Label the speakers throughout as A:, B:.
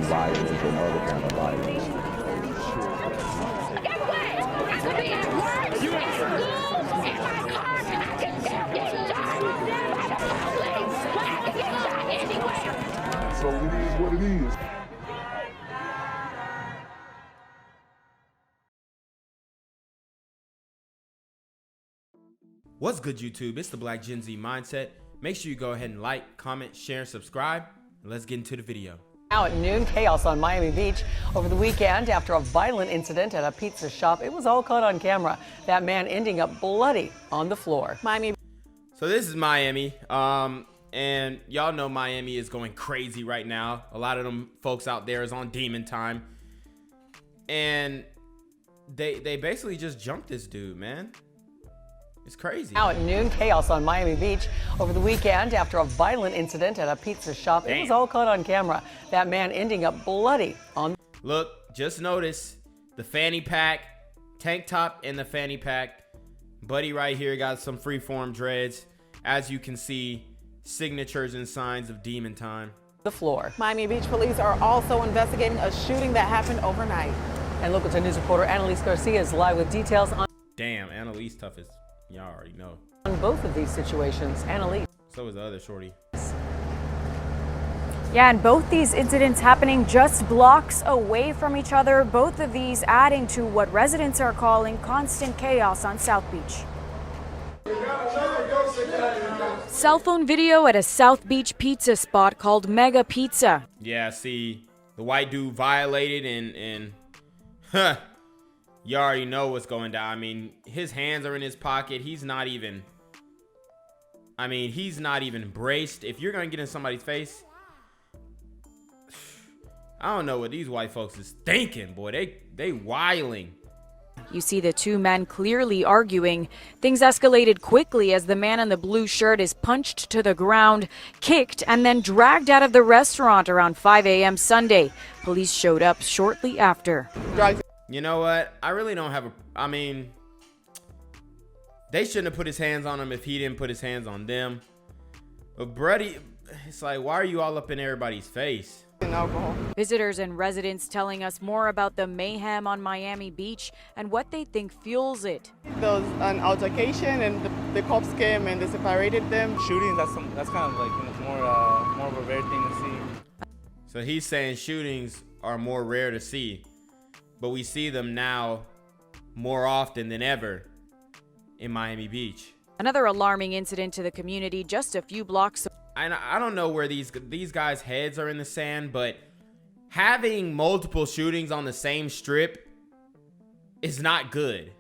A: violence and other kind of violence.
B: Get away! I could be at work, in school, in my car, I can still get shot by the police, but I can get shot anywhere.
A: So it is what it is.
C: What's good, YouTube? It's the Black Gen Z Mindset. Make sure you go ahead and like, comment, share, and subscribe. And let's get into the video.
D: Now at noon, chaos on Miami Beach over the weekend after a violent incident at a pizza shop. It was all caught on camera. That man ending up bloody on the floor.
C: So this is Miami, and y'all know Miami is going crazy right now. A lot of them folks out there is on demon time, and they basically just jumped this dude, man. It's crazy.
D: Now at noon, chaos on Miami Beach over the weekend after a violent incident at a pizza shop. It was all caught on camera. That man ending up bloody on.
C: Look, just notice the fanny pack, tank top, and the fanny pack. Buddy right here got some freeform dreads. As you can see, signatures and signs of demon time.
D: The floor.
E: Miami Beach police are also investigating a shooting that happened overnight.
D: And local 10 News reporter Annalise Garcia is live with details on.
C: Damn, Annalise tough as y'all already know.
D: On both of these situations, Annalise.
C: So is the other shorty.
F: Yeah, and both these incidents happening just blocks away from each other. Both of these adding to what residents are calling constant chaos on South Beach. Cell phone video at a South Beach pizza spot called Mega Pizza.
C: Yeah, see, the white dude violated and huh, you already know what's going down. I mean, his hands are in his pocket. He's not even braced. If you're gonna get in somebody's face, I don't know what these white folks is thinking, boy. They wiling.
F: You see the two men clearly arguing. Things escalated quickly as the man in the blue shirt is punched to the ground, kicked, and then dragged out of the restaurant around 5 a.m. Sunday. Police showed up shortly after.
C: You know what? I really don't have I mean, they shouldn't have put his hands on him if he didn't put his hands on them. But Brady, it's like, why are you all up in everybody's face?
E: Alcohol.
F: Visitors and residents telling us more about the mayhem on Miami Beach and what they think fuels it.
E: There was an altercation and the cops came and they separated them.
G: Shootings, that's kind of like more of a rare thing to see.
C: So he's saying shootings are more rare to see, but we see them now more often than ever in Miami Beach.
F: Another alarming incident to the community just a few blocks away.
C: I don't know where these guys' heads are in the sand, but having multiple shootings on the same strip is not good.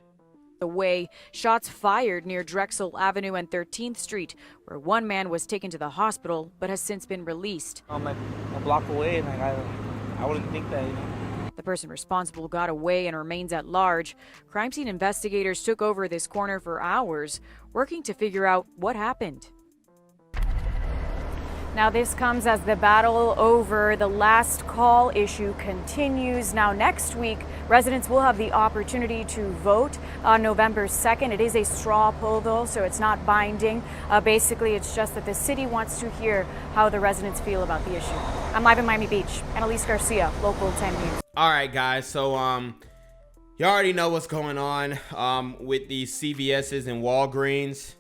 F: Away, shots fired near Drexel Avenue and 13th Street, where one man was taken to the hospital but has since been released.
G: I'm like a block away, and I wouldn't think that, you know.
F: The person responsible got away and remains at large. Crime scene investigators took over this corner for hours, working to figure out what happened. Now this comes as the battle over the last call issue continues. Now next week, residents will have the opportunity to vote on November 2nd. It is a straw poll though, so it's not binding. Basically, it's just that the city wants to hear how the residents feel about the issue. I'm live in Miami Beach. Annalise Garcia, Local 10 News.
C: All right, guys. So, you already know what's going on with these CVS's and Walgreens.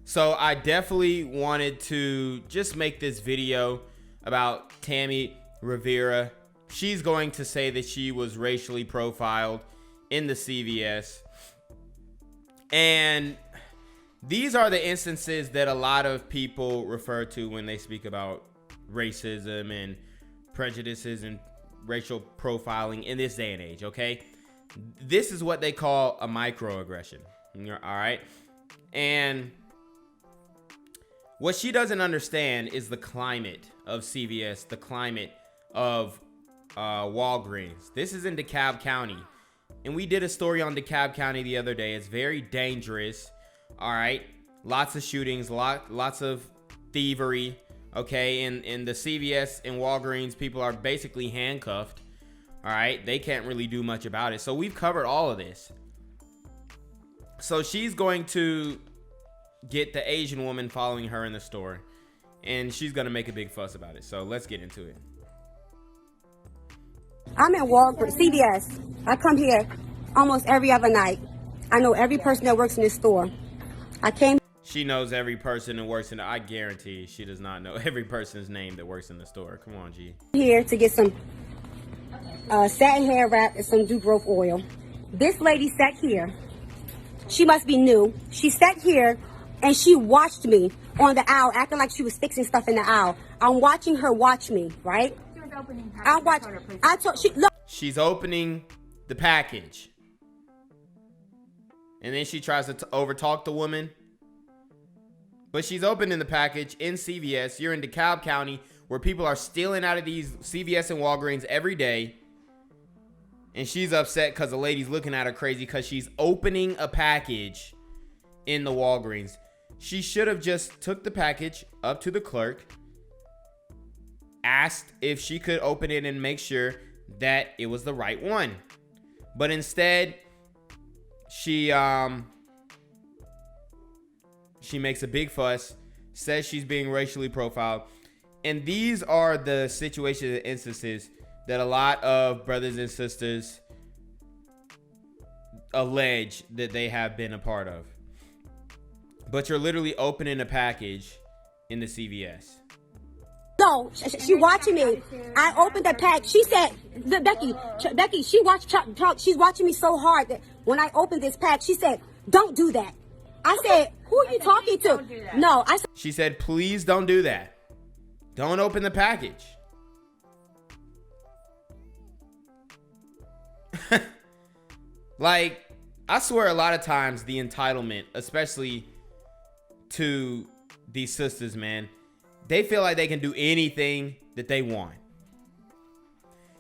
C: So I definitely wanted to just make this video about Tammy Rivera. She's going to say that she was racially profiled in the CVS. And these are the instances that a lot of people refer to when they speak about racism and prejudices and racial profiling in this day and age, okay? This is what they call a microaggression, all right? And what she doesn't understand is the climate of CVS, the climate of Walgreens. This is in DeKalb County. And we did a story on DeKalb County the other day. It's very dangerous. All right. Lots of shootings, lots of thievery. Okay. In the CVS and Walgreens, people are basically handcuffed. All right. They can't really do much about it. So we've covered all of this. So she's going to get the Asian woman following her in the store, and she's gonna make a big fuss about it. So let's get into it.
H: I'm at Walgreens, CVS. I come here almost every other night. I know every person that works in this store. I came.
C: She knows every person that works in the, I guarantee she does not know every person's name that works in the store. Come on, G.
H: Here to get some satin hair wrap and some dew growth oil. This lady sat here. She must be new. She sat here and she watched me on the aisle, acting like she was fixing stuff in the aisle. I'm watching her watch me, right? I'm watching. I told she look.
C: She's opening the package, and then she tries to overtalk the woman. But she's opening the package in CVS. You're in DeKalb County, where people are stealing out of these CVS and Walgreens every day. And she's upset because the lady's looking at her crazy because she's opening a package in the Walgreens. She should have just took the package up to the clerk, asked if she could open it and make sure that it was the right one. But instead, she makes a big fuss, says she's being racially profiled. And these are the situations and instances that a lot of brothers and sisters allege that they have been a part of. But you're literally opening a package in the CVS.
H: No, she watching me. I opened the pack. She said, Becky, she watched. She's watching me so hard that when I opened this pack, she said, "Don't do that." I said, "Who are you talking to?" No, I said.
C: She said, "Please don't do that. Don't open the package." Like, I swear a lot of times the entitlement, especially to these sisters, man, they feel like they can do anything that they want.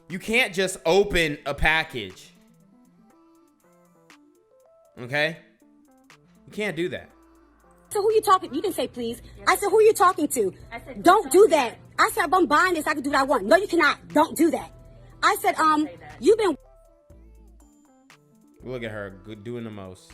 C: You can't just open a package. Okay? You can't do that.
H: So who you talking? You can say please. I said, who are you talking to? Don't do that. I said, if I'm buying this, I can do what I want. No, you cannot. Don't do that. I said, you've been
C: Look at her doing the most.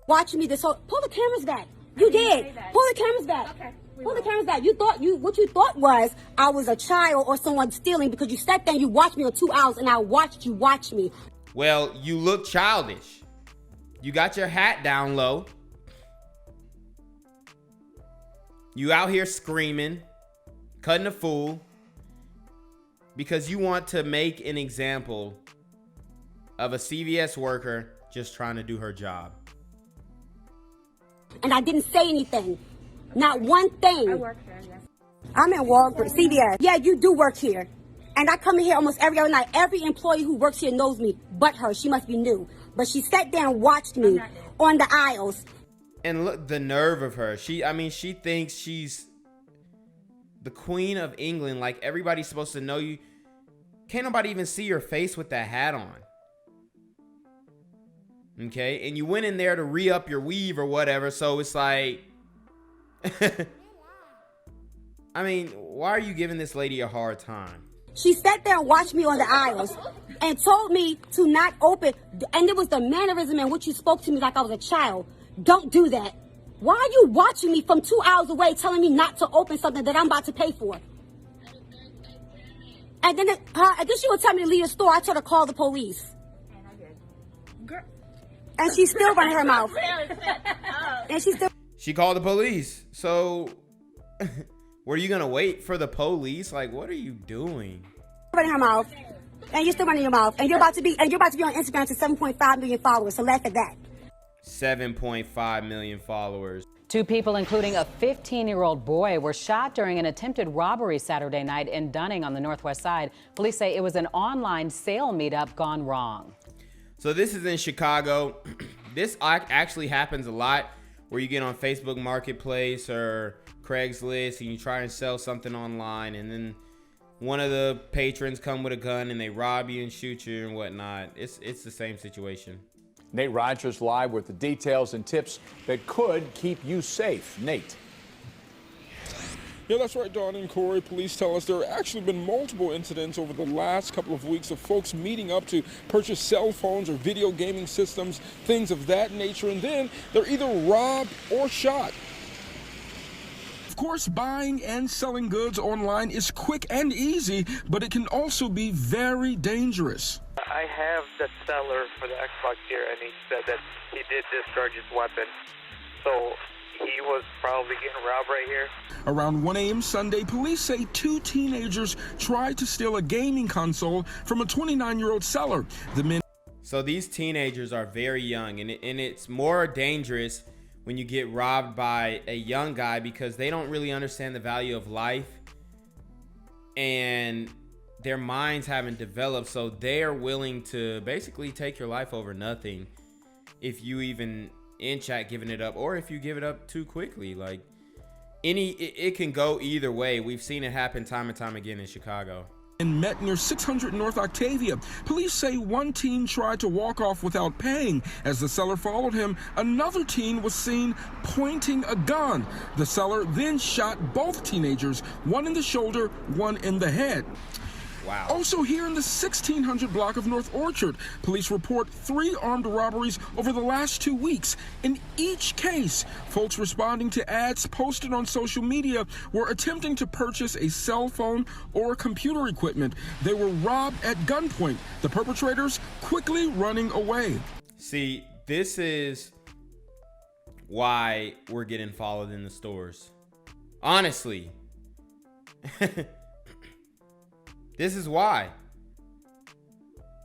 H: watching me this whole. Pull the cameras back. You did. Pull the cameras back.
F: Okay.
H: Pull the cameras back. What you thought was I was a child or someone stealing because you sat there and you watched me for 2 hours and I watched you watch me.
C: Well, you look childish. You got your hat down low. You out here screaming, cutting a fool, because you want to make an example of a CVS worker just trying to do her job.
H: And I didn't say anything. Not one thing.
F: I work here, yes.
H: I'm in Walgreens, CVS. Yeah, you do work here. And I come in here almost every other night. Every employee who works here knows me, but her. She must be new. But she sat there and watched me on the aisles.
C: And look, the nerve of her. She thinks she's the queen of England. Like, everybody's supposed to know you. Can't nobody even see your face with that hat on. Okay? And you went in there to re-up your weave or whatever. So it's like, I mean, why are you giving this lady a hard time?
H: She sat there and watched me on the aisles and told me to not open. And it was the mannerism in which you spoke to me like I was a child. Don't do that. Why are you watching me from 2 hours away telling me not to open something that I'm about to pay for? And then she would tell me to leave the store. I told her to call the police.
F: And I did.
H: And she's still running her mouth. And she's still.
C: She called the police. So, were you going to wait for the police? Like, what are you doing?
H: Running her mouth. And you're still running your mouth. And you're about to be on Instagram to 7.5 million followers. So laugh at that.
C: 7.5 million followers.
I: 2 people, including a 15-year-old boy, were shot during an attempted robbery Saturday night in Dunning on the Northwest Side. Police say it was an online sale meetup gone wrong.
C: So this is in Chicago. This actually happens a lot, where you get on Facebook Marketplace or Craigslist and you try and sell something online, and then one of the patrons come with a gun and they rob you and shoot you and whatnot. It's the same situation.
J: Nate Rogers live with the details and tips that could keep you safe. Nate.
K: Yeah, that's right, Don and Corey. Police tell us there have actually been multiple incidents over the last couple of weeks of folks meeting up to purchase cell phones or video gaming systems, things of that nature, and then they're either robbed or shot. course, buying and selling goods online is quick and easy, but it can also be very dangerous.
G: I have the seller for the Xbox here, and he said that he did discharge his weapon. So he was probably getting robbed right here.
K: Around 1 a.m. Sunday, police say 2 teenagers tried to steal a gaming console from a 29-year-old seller. The men.
C: So these teenagers are very young, and it's more dangerous when you get robbed by a young guy because they don't really understand the value of life and their minds haven't developed, so they're willing to basically take your life over nothing if you even inch at giving it up, or if you give it up too quickly. Like it can go either way. We've seen it happen time and time again in Chicago.
K: And met near 600 North Octavia. Police say one teen tried to walk off without paying. As the seller followed him, another teen was seen pointing a gun. The seller then shot both teenagers, one in the shoulder, one in the head.
C: Wow.
K: Also here in the 1600 block of North Orchard, police report 3 armed robberies over the last 2 weeks. In each case, folks responding to ads posted on social media were attempting to purchase a cell phone or computer equipment. They were robbed at gunpoint, the perpetrators quickly running away.
C: See, this is why we're getting followed in the stores. Honestly. This is why.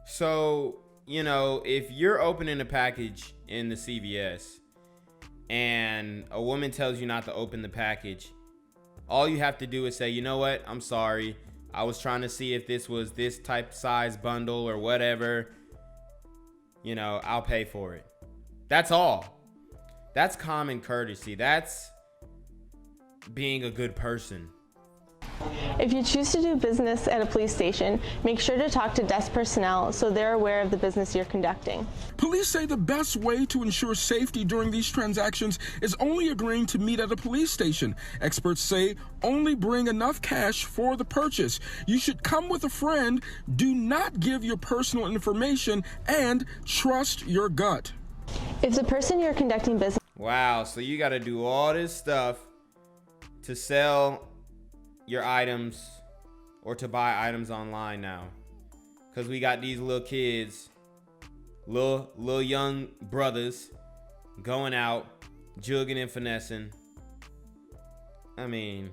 C: So, you know, if you're opening a package in the CVS and a woman tells you not to open the package, all you have to do is say, you know what? I'm sorry. I was trying to see if this was this type size bundle or whatever. You know, I'll pay for it. That's all. That's common courtesy. That's being a good person.
L: If you choose to do business at a police station, make sure to talk to desk personnel so they're aware of the business you're conducting.
K: Police say the best way to ensure safety during these transactions is only agreeing to meet at a police station. Experts say only bring enough cash for the purchase. You should come with a friend, do not give your personal information, and trust your gut.
L: If the person you're conducting business...
C: Wow, so you got to do all this stuff to sell your items or to buy items online now, because we got these little kids, little young brothers going out jugging and finessing. I mean,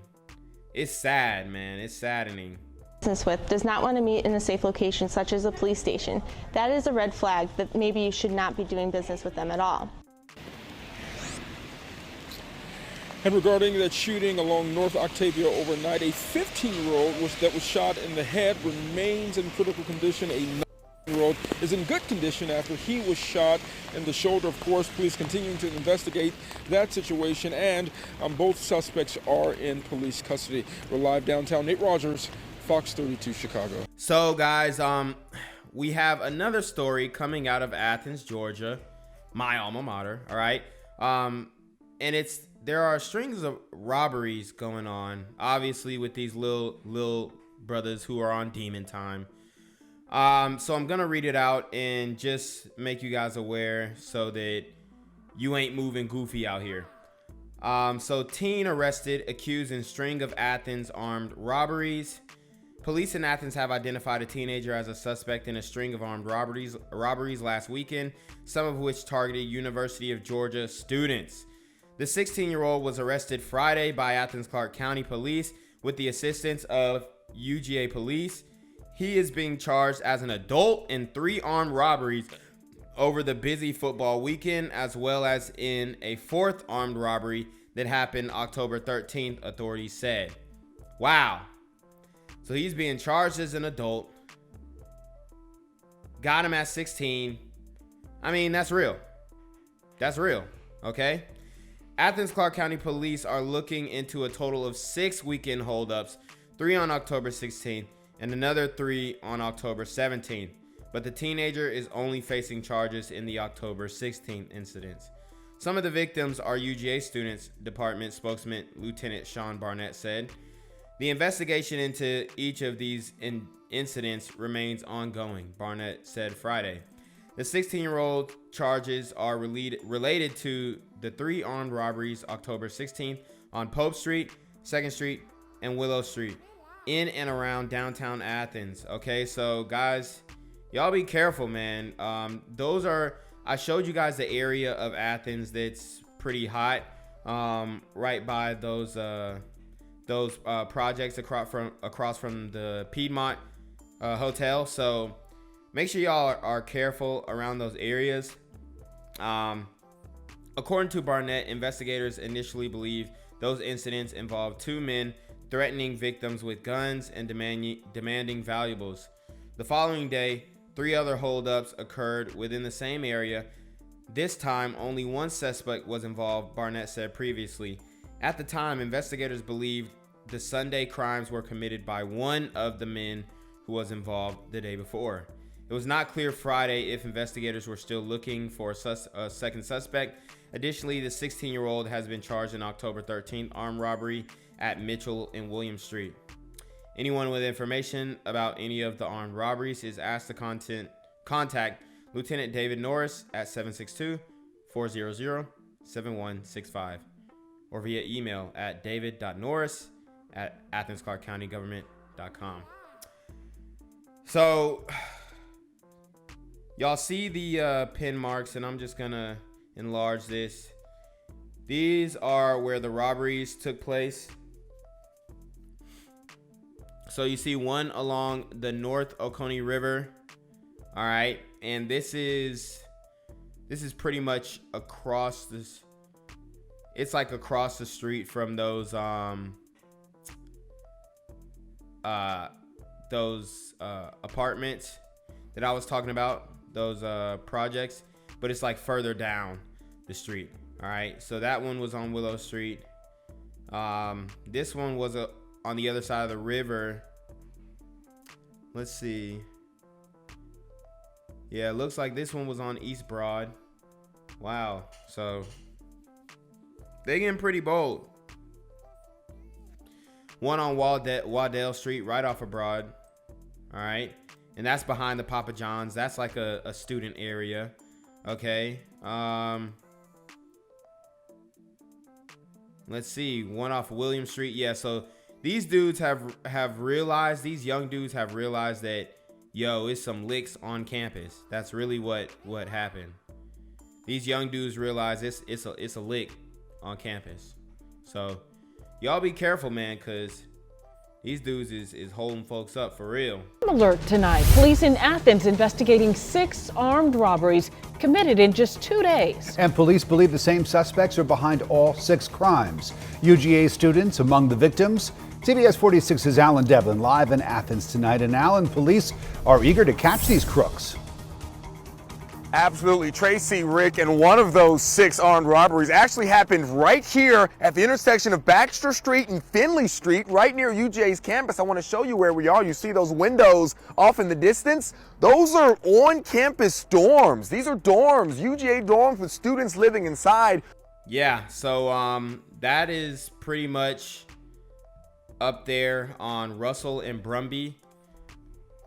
C: it's sad, man. It's saddening.
L: ...business with does not want to meet in a safe location such as a police station. That is a red flag that maybe you should not be doing business with them at all.
K: And regarding that shooting along North Octavia overnight, a 15-year-old that was shot in the head remains in critical condition. A 9-year-old is in good condition after he was shot in the shoulder. Of course, police continuing to investigate that situation, and both suspects are in police custody. We're live downtown. Nate Rogers, Fox 32 Chicago.
C: So, guys, we have another story coming out of Athens, Georgia, my alma mater. All right, and there are strings of robberies going on, obviously, with these little brothers who are on demon time. So I'm gonna read it out and just make you guys aware so that you ain't moving goofy out here. So teen arrested, accused in string of Athens armed robberies. Police in Athens have identified a teenager as a suspect in a string of armed robberies last weekend, some of which targeted University of Georgia students. The 16-year-old was arrested Friday by Athens Clarke County Police with the assistance of UGA Police. He is being charged as an adult in 3 armed robberies over the busy football weekend, as well as in a 4th armed robbery that happened October 13th, authorities said. Wow. So he's being charged as an adult. Got him at 16. I mean, that's real. That's real, okay? Athens Clarke County Police are looking into a total of 6 weekend holdups, 3 on October 16th and another 3 on October 17th. But the teenager is only facing charges in the October 16th incidents. Some of the victims are UGA students, department spokesman Lieutenant Sean Barnett said. The investigation into each of these incidents remains ongoing, Barnett said Friday. The 16-year-old charges are related to the 3 armed robberies October 16th on Pope Street, 2nd Street, and Willow Street in and around downtown Athens. Okay, so guys, y'all be careful, man. I showed you guys the area of Athens that's pretty hot, right by those projects across from the Piedmont Hotel. So make sure y'all are careful around those areas. According to Barnett, investigators initially believed those incidents involved 2 men threatening victims with guns and demanding valuables. The following day, 3 other holdups occurred within the same area. This time, only 1 suspect was involved, Barnett said previously. At the time, investigators believed the Sunday crimes were committed by one of the men who was involved the day before. It was not clear Friday if investigators were still looking for a second suspect. Additionally, the 16-year-old has been charged in October 13th armed robbery at Mitchell and William Street. Anyone with information about any of the armed robberies is asked to contact Lieutenant David Norris at 762-400-7165 or via email at david.norris@athensclarkcountygovernment.com. So y'all see the pin marks, and I'm just gonna enlarge this. These are where the robberies took place. So you see one along the North Oconee River. All right, and this is pretty much across this. It's like across the street from those apartments that I was talking about, those projects, but it's like further down the street. All right, so that one was on Willow Street. This one was on the other side of the river. Let's see. Yeah, it looks like this one was on East Broad. Wow, so they getting pretty bold. One on Waddell Street, right off of Broad. All right, and that's behind the Papa John's. That's like a student area. Okay. Let's see. One off William Street. Yeah, so these dudes have realized, these young dudes have realized that, yo, it's some licks on campus. That's really what happened. These young dudes realize it's a lick on campus. So y'all be careful, man, because these dudes is holding folks up for real.
M: Alert tonight. Police in Athens investigating 6 armed robberies committed in just 2 days.
N: And police believe the same suspects are behind all 6 crimes. UGA students among the victims. CBS 46's Alan Devlin live in Athens tonight. And Alan, police are eager to catch these crooks.
O: Absolutely, Tracy, Rick, and one of those 6 armed robberies actually happened right here at the intersection of Baxter Street and Finley Street, right near UGA's campus. I want to show you where we are. You see those windows off in the distance? Those are on-campus dorms. These are dorms, UGA dorms with students living inside.
C: Yeah, so that is pretty much up there on Russell and Brumby.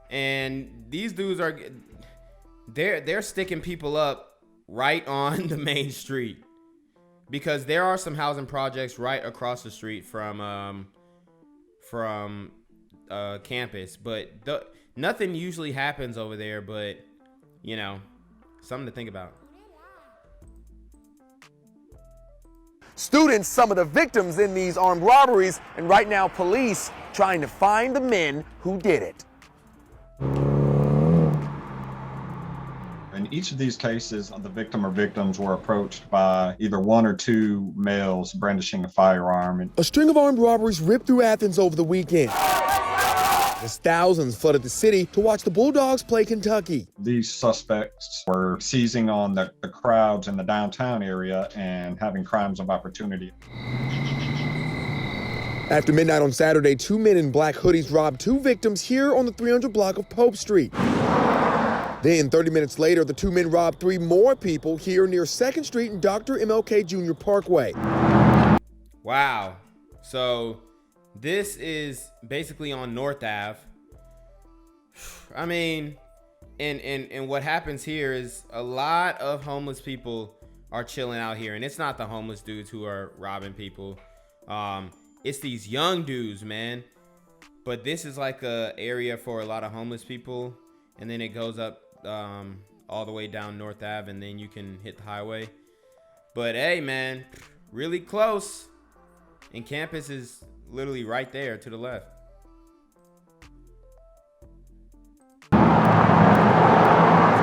C: And these dudes are... They're sticking people up right on the main street, because there are some housing projects right across the street from campus, but nothing usually happens over there. But you know, something to think about.
O: Students, some of the victims in these armed robberies, and right now police trying to find the men who did it.
P: In each of these cases, the victim or victims were approached by either 1 or 2 males brandishing a firearm.
O: A string of armed robberies ripped through Athens over the weekend, as thousands flooded the city to watch the Bulldogs play Kentucky.
P: These suspects were seizing on the crowds in the downtown area and having crimes of opportunity.
O: After midnight on Saturday, 2 men in black hoodies robbed 2 victims here on the 300 block of Pope Street. Then 30 minutes later, the 2 men robbed 3 more people here near 2nd Street and Dr. MLK Jr. Parkway.
C: Wow. So this is basically on North Ave. I mean, and what happens here is a lot of homeless people are chilling out here, and it's not the homeless dudes who are robbing people. it's these young dudes, man. But this is like a area for a lot of homeless people, and then it goes up all the way down North Ave, and then you can hit the highway. But hey, man, really close. And campus is literally right there to the left.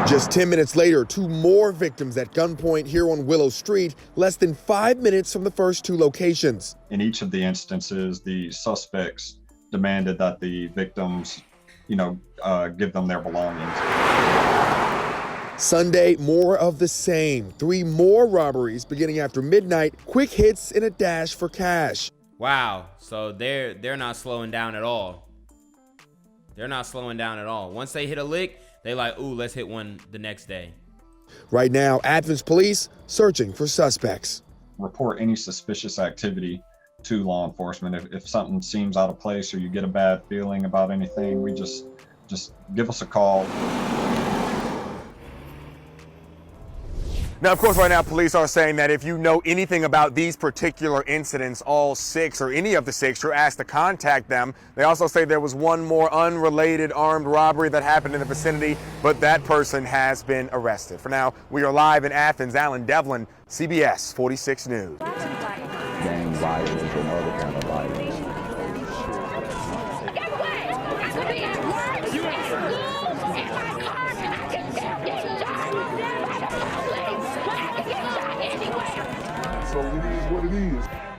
O: Just 10 minutes later, 2 more victims at gunpoint here on Willow Street, less than 5 minutes from the first 2 locations.
P: In each of the instances, the suspects demanded that the victims, give them their belongings.
O: Sunday, more of the same. 3 more robberies beginning after midnight, quick hits in a dash for cash.
C: Wow, so they're not slowing down at all. They're not slowing down at all. Once they hit a lick, they like, ooh, let's hit one the next day.
O: Right now, Athens police searching for suspects.
P: Report any suspicious activity to law enforcement. If something seems out of place or you get a bad feeling about anything, we just give us a call.
O: Now, of course, right now, police are saying that if you know anything about these particular incidents, all 6 or any of the 6, you're asked to contact them. They also say there was one more unrelated armed robbery that happened in the vicinity, but that person has been arrested. For now, we are live in Athens. Alan Devlin, CBS 46 News.
A: Gang violence and other kind of violence. So it is what it is.